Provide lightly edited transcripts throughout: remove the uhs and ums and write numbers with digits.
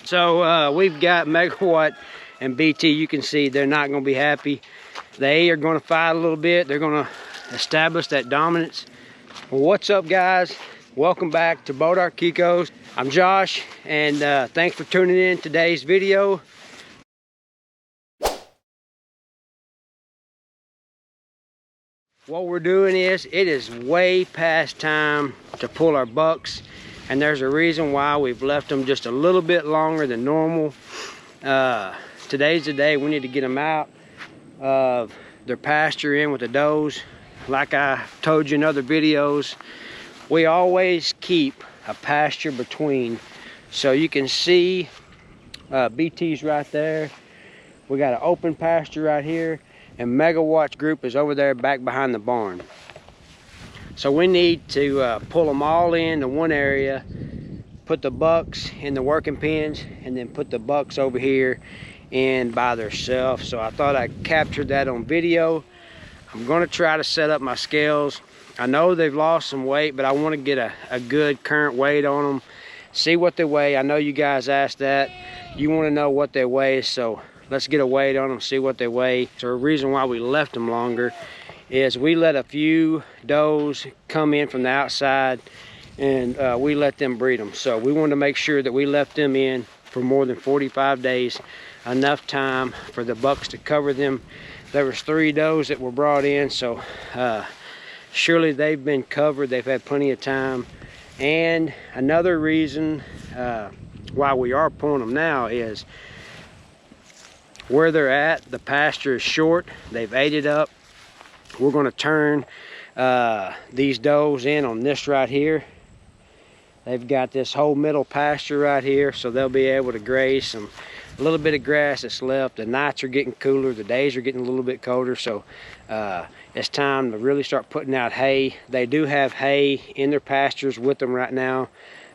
So we've got Megawatt and BT. You can see they're not going to be happy. They are going to fight a little bit. They're going to establish that dominance. Well, what's up, guys? Welcome back to Kiko's. I'm Josh, and thanks for tuning in today's video. What we're doing is, it is way past time to pull our bucks, and there's a reason why we've left them just a little bit longer than normal. Today's the day we need to get them out of their pasture in with the does. Like I told you in other videos, we always keep a pasture between. So you can see BT's right there. We got an open pasture right here, and Megawatt's group is over there back behind the barn. So we need to pull them all into one area, put the bucks in the working pens, and then put the bucks over here in by themselves. So I thought I captured that on video. I'm going to try to set up my scales. I know they've lost some weight, but I want to get a good current weight on them, see what they weigh. I know you guys asked that. You want to know what they weigh, so let's get a weight on them, see what they weigh. So the reason why we left them longer is we let a few does come in from the outside, and we let them breed them. So we wanted to make sure that we left them in for more than 45 days, enough time for the bucks to cover them. There was 3 does that were brought in, so surely they've been covered. They've had plenty of time. And another reason why we are pulling them now is where they're at, the pasture is short. They've ate it up. We're going to turn these does in on this right here. They've got this whole middle pasture right here, so they'll be able to graze a little bit of grass that's left. The nights are getting cooler, the days are getting a little bit colder, so it's time to really start putting out hay. They do have hay in their pastures with them right now,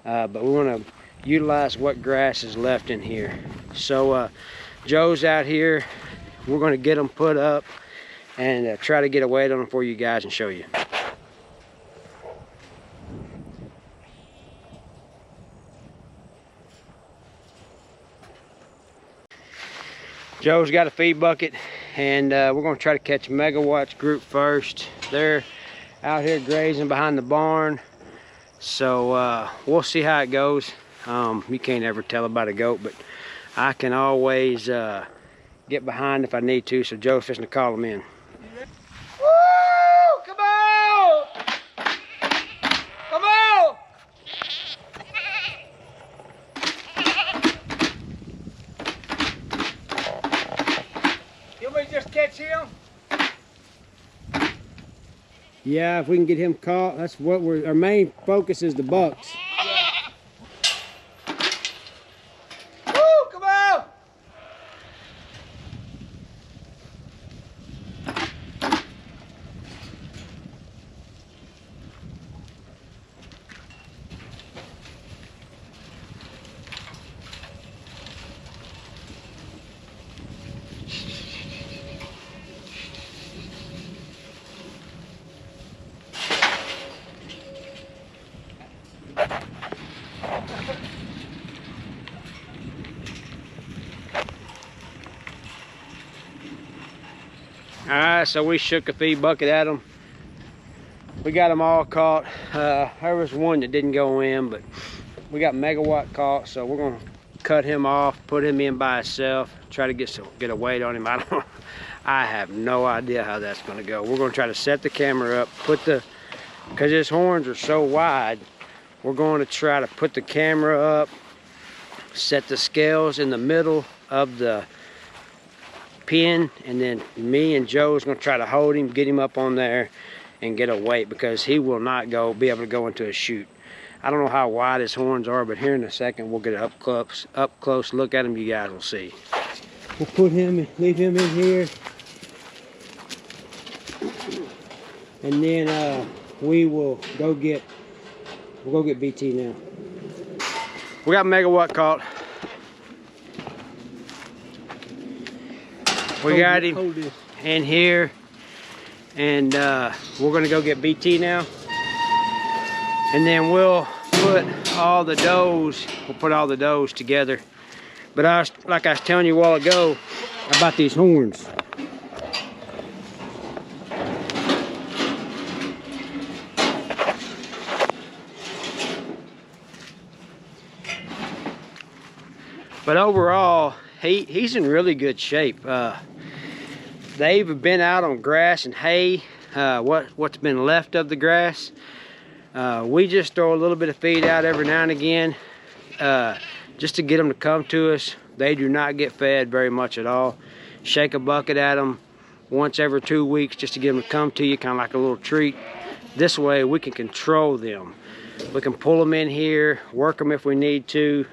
but we want to utilize what grass is left in here. So Joe's out here. We're going to get them put up and try to get a weight on them for you guys and show you. Joe's got a feed bucket, and we're going to try to catch Megawatt's group first. They're out here grazing behind the barn, so we'll see how it goes. You can't ever tell about a goat, but I can always get behind if I need to, so Joe's fixing to call them in. Woo! Come on! Come on! You want me to just catch him? Yeah, if we can get him caught, that's what our main focus is, the bucks. Alright, so we shook a feed bucket at them. We got them all caught. There was one that didn't go in, but we got Megawatt caught, so we're going to cut him off, put him in by himself, try to get a weight on him. I have no idea how that's going to go. We're going to try to set the camera up, because his horns are so wide, we're going to try to put the camera up, set the scales in the middle of the pen, and then me and Joe's going to try to hold him, get him up on there, and get a weight, because he will not be able to go into a chute. I don't know how wide his horns are, but here in a second we'll get an up close look at him. You guys will see. We'll put him, leave him in here, and then we'll go get BT now. We got Megawatt caught. We got him in here, and we're gonna go get BT now, and then we'll put all the does together But like I was telling you a while ago about these horns. But overall, he's in really good shape. They've been out on grass and hay, what's been left of the grass. We just throw a little bit of feed out every now and again, just to get them to come to us. They do not get fed very much at all. Shake a bucket at them once every 2 weeks just to get them to come to you, kind of like a little treat. This way we can control them. We can pull them in here, work them if we need to.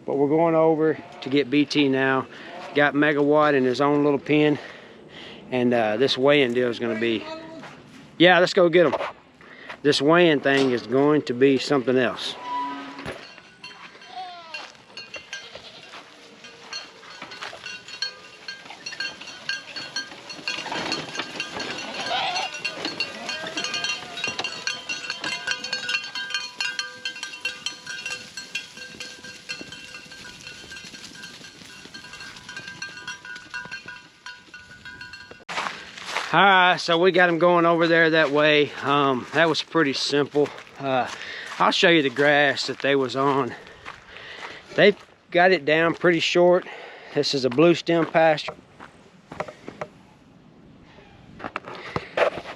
But we're going over to get BT now. Got Megawatt in his own little pen. And this weighing deal is going to be... Yeah, let's go get him. This weighing thing is going to be something else. Alright, so we got him going over there that way. That was pretty simple. I'll show you the grass that they was on. They've got it down pretty short. This is a blue stem pasture.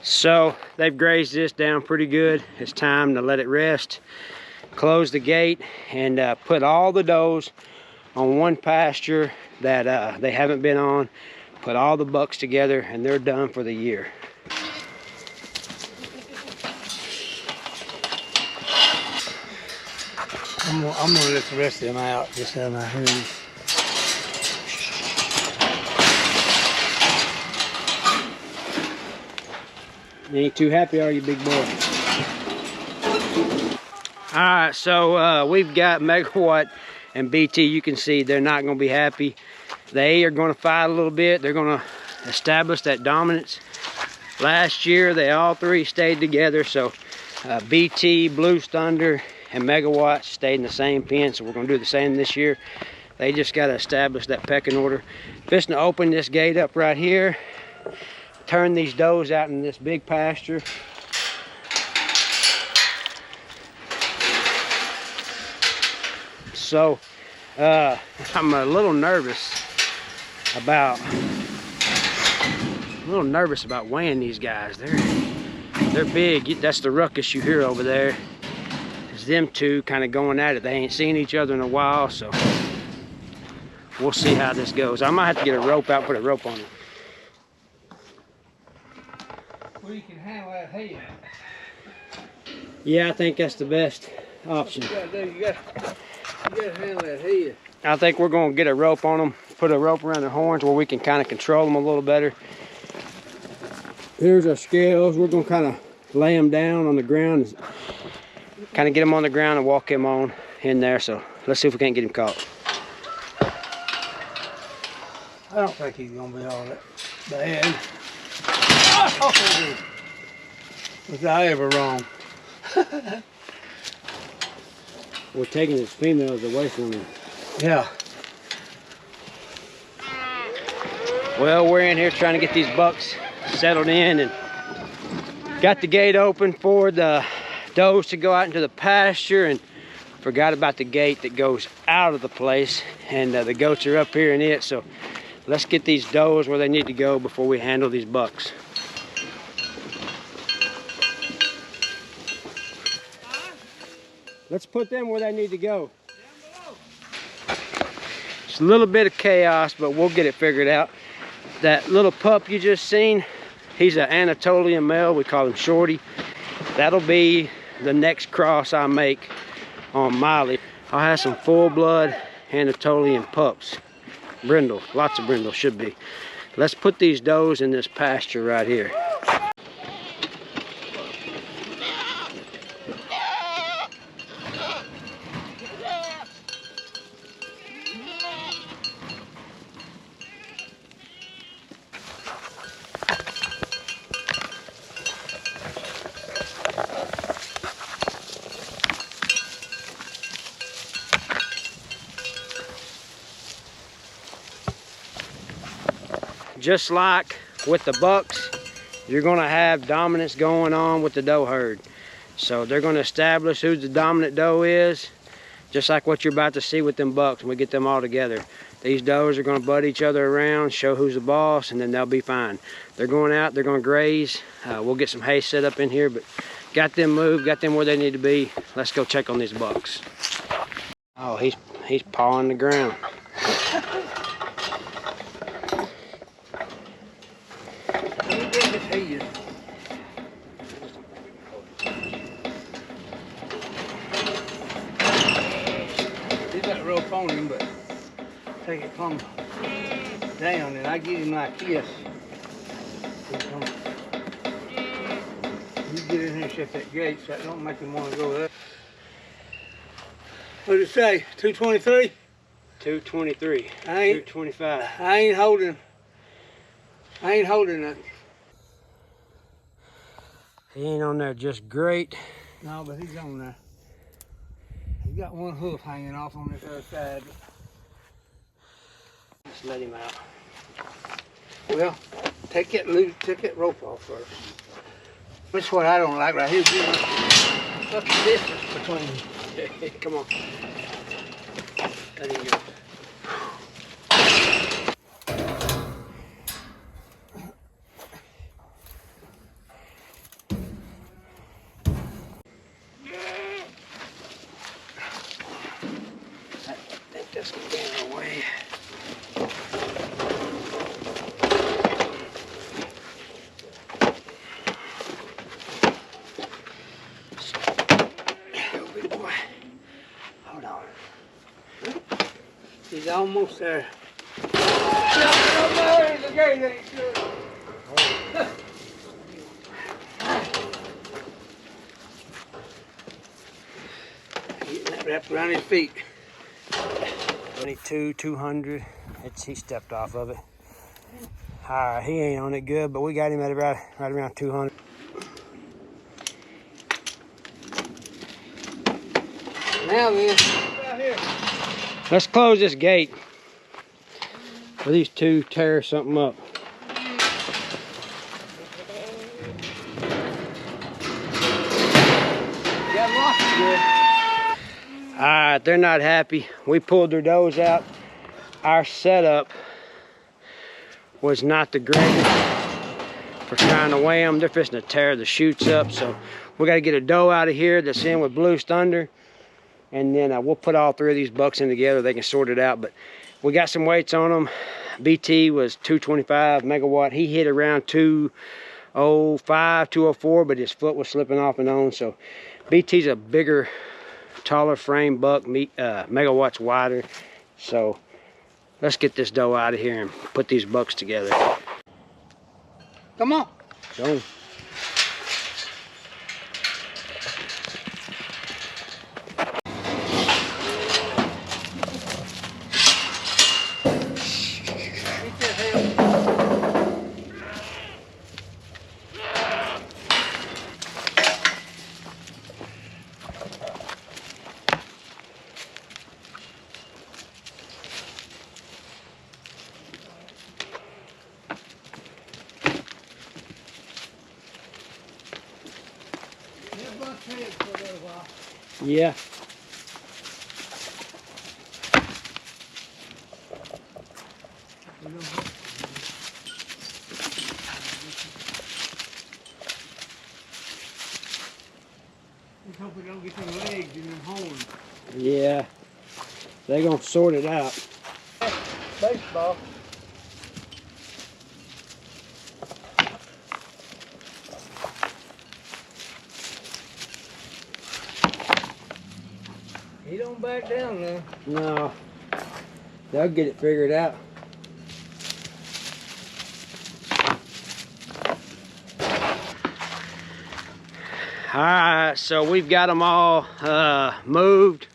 So they've grazed this down pretty good. It's time to let it rest. Close the gate and put all the does on one pasture that they haven't been on. Put all the bucks together and they're done for the year. I'm gonna let the rest of them out just out of my hands. You ain't too happy, are you, big boy? Alright, so we've got Megawatt and BT. You can see they're not gonna be happy. They are going to fight a little bit. They're going to establish that dominance. Last year, they all three stayed together. So BT, Blue Thunder, and Megawatt stayed in the same pen. So we're going to do the same this year. They just got to establish that pecking order. Just to open this gate up right here. Turn these does out in this big pasture. So I'm a little nervous about weighing these guys. They're big. That's the ruckus you hear over there. It's them two kind of going at it. They ain't seen each other in a while, so we'll see how this goes. I might have to get a rope out, put a rope on it. Well, you can handle that hay. Yeah, I think that's the best option. You gotta handle that hay. I think we're going to get a rope on them, put a rope around their horns where we can kind of control them a little better. Here's our scales. We're going to kind of lay them down on the ground, kind of get them on the ground and walk him on in there. So let's see if we can't get him caught. I don't think he's going to be all that bad. Oh! Was I ever wrong? We're taking his females away from him. Yeah. Well, we're in here trying to get these bucks settled in and got the gate open for the does to go out into the pasture and forgot about the gate that goes out of the place, and the goats are up here in it. So let's get these does where they need to go before we handle these bucks. Let's put them where they need to go. It's a little bit of chaos, but we'll get it figured out. That little pup you just seen, he's an Anatolian male. We call him Shorty. That'll be the next cross I make on Miley. I'll have some full-blood Anatolian pups. Brindle, lots of brindle should be. Let's put these does in this pasture right here. just like with the bucks, you're gonna have dominance going on with the doe herd. So they're gonna establish who the dominant doe is, just like what you're about to see with them bucks when we get them all together. These does are gonna butt each other around, show who's the boss, and then they'll be fine. They're going out, they're gonna graze. We'll get some hay set up in here, but got them moved, got them where they need to be. Let's go check on these bucks. Oh, he's pawing the ground. He's got rope on him, but take it from down and I give him like this. You get in here and shut that gate so that don't make him want to go there. What did it say? 223? 223. 225. I ain't holding nothing. He ain't on there just great. No, but he's on there. He's got one hoof hanging off on this other side. Just let him out. Well, take that rope off first. This is what I don't like right here. What's the distance between? Come on. Let him go. I think that's gonna get in the way. He's almost there. Getting that wrapped around his feet. 22, 200. He stepped off of it. Alright, he ain't on it good, but we got him at right around 200. Now then, out here. Let's close this gate for these two tear something up. Alright, they're not happy. We pulled their does out. Our setup was not the greatest for trying to weigh them. They're fixing to tear the chutes up, so we got to get a doe out of here that's in with Blue's Thunder, and then we'll put all three of these bucks in together. They can sort it out, but we got some weights on them. BT was 225 megawatt. He hit around 205, 204, but his foot was slipping off and on. So BT's a bigger, taller frame buck, megawatts wider. So let's get this doe out of here and put these bucks together. Come on. Go. Yeah. Let's hope we don't get them legs and them horns. Yeah. They're gonna sort it out. Baseball. He don't back down now. No. They'll get it figured out. Alright, so we've got them all moved.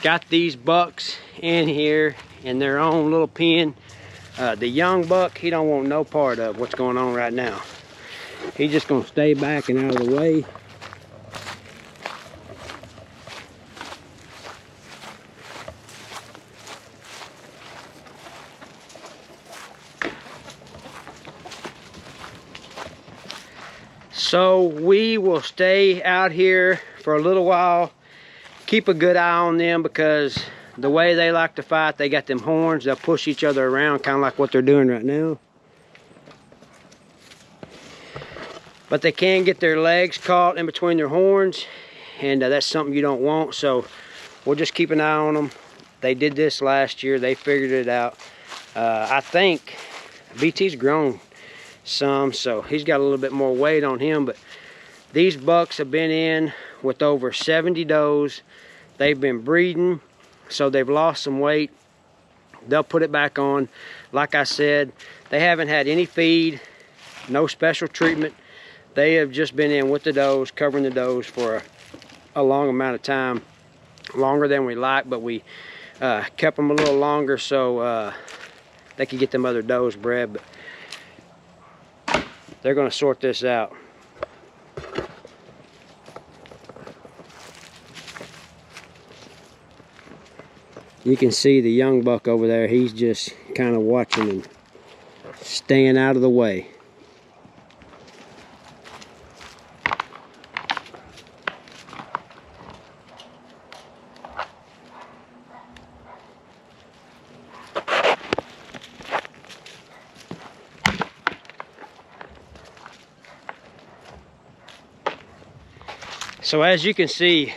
Got these bucks in here in their own little pen. The young buck, he don't want no part of what's going on right now. He's just gonna stay back and out of the way. So we will stay out here for a little while, keep a good eye on them, because the way they like to fight, they got them horns, they'll push each other around, kind of like what they're doing right now. But they can get their legs caught in between their horns, and that's something you don't want, so we'll just keep an eye on them. They did this last year, they figured it out. I think BT's grown some, so he's got a little bit more weight on him, but these bucks have been in with over 70 does. They've been breeding, so they've lost some weight. They'll put it back on. Like I said, they haven't had any feed, no special treatment. They have just been in with the does, covering the does for a long amount of time, longer than we like, but we kept them a little longer so they could get them other does bred. But they're going to sort this out. You can see the young buck over there. He's just kind of watching and staying out of the way. So as you can see,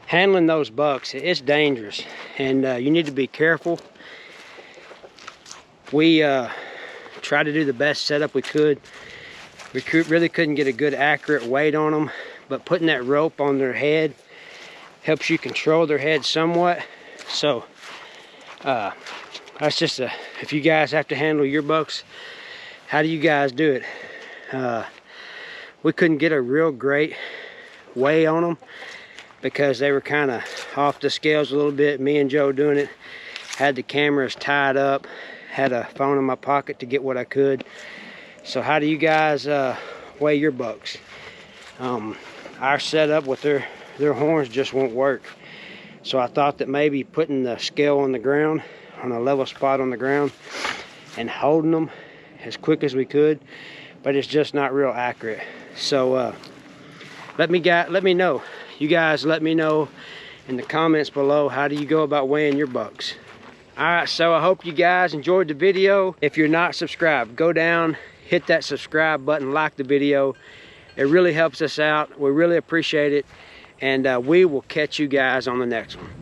handling those bucks, it's dangerous, and you need to be careful. We tried to do the best setup we could. We really couldn't get a good accurate weight on them, but putting that rope on their head helps you control their head somewhat. So that's just if you guys have to handle your bucks, how do you guys do it? We couldn't get a real great weigh on them because they were kind of off the scales a little bit. Me and Joe doing it, had the cameras tied up, had a phone in my pocket to get what I could. So how do you guys weigh your bucks? Our setup with their horns just won't work. So I thought that maybe putting the scale on the ground, on a level spot on the ground, and holding them as quick as we could, but it's just not real accurate. So let me know. You guys let me know in the comments below, how do you go about weighing your bucks? Alright, so I hope you guys enjoyed the video. If you're not subscribed, go down, hit that subscribe button, like the video. It really helps us out. We really appreciate it. And we will catch you guys on the next one.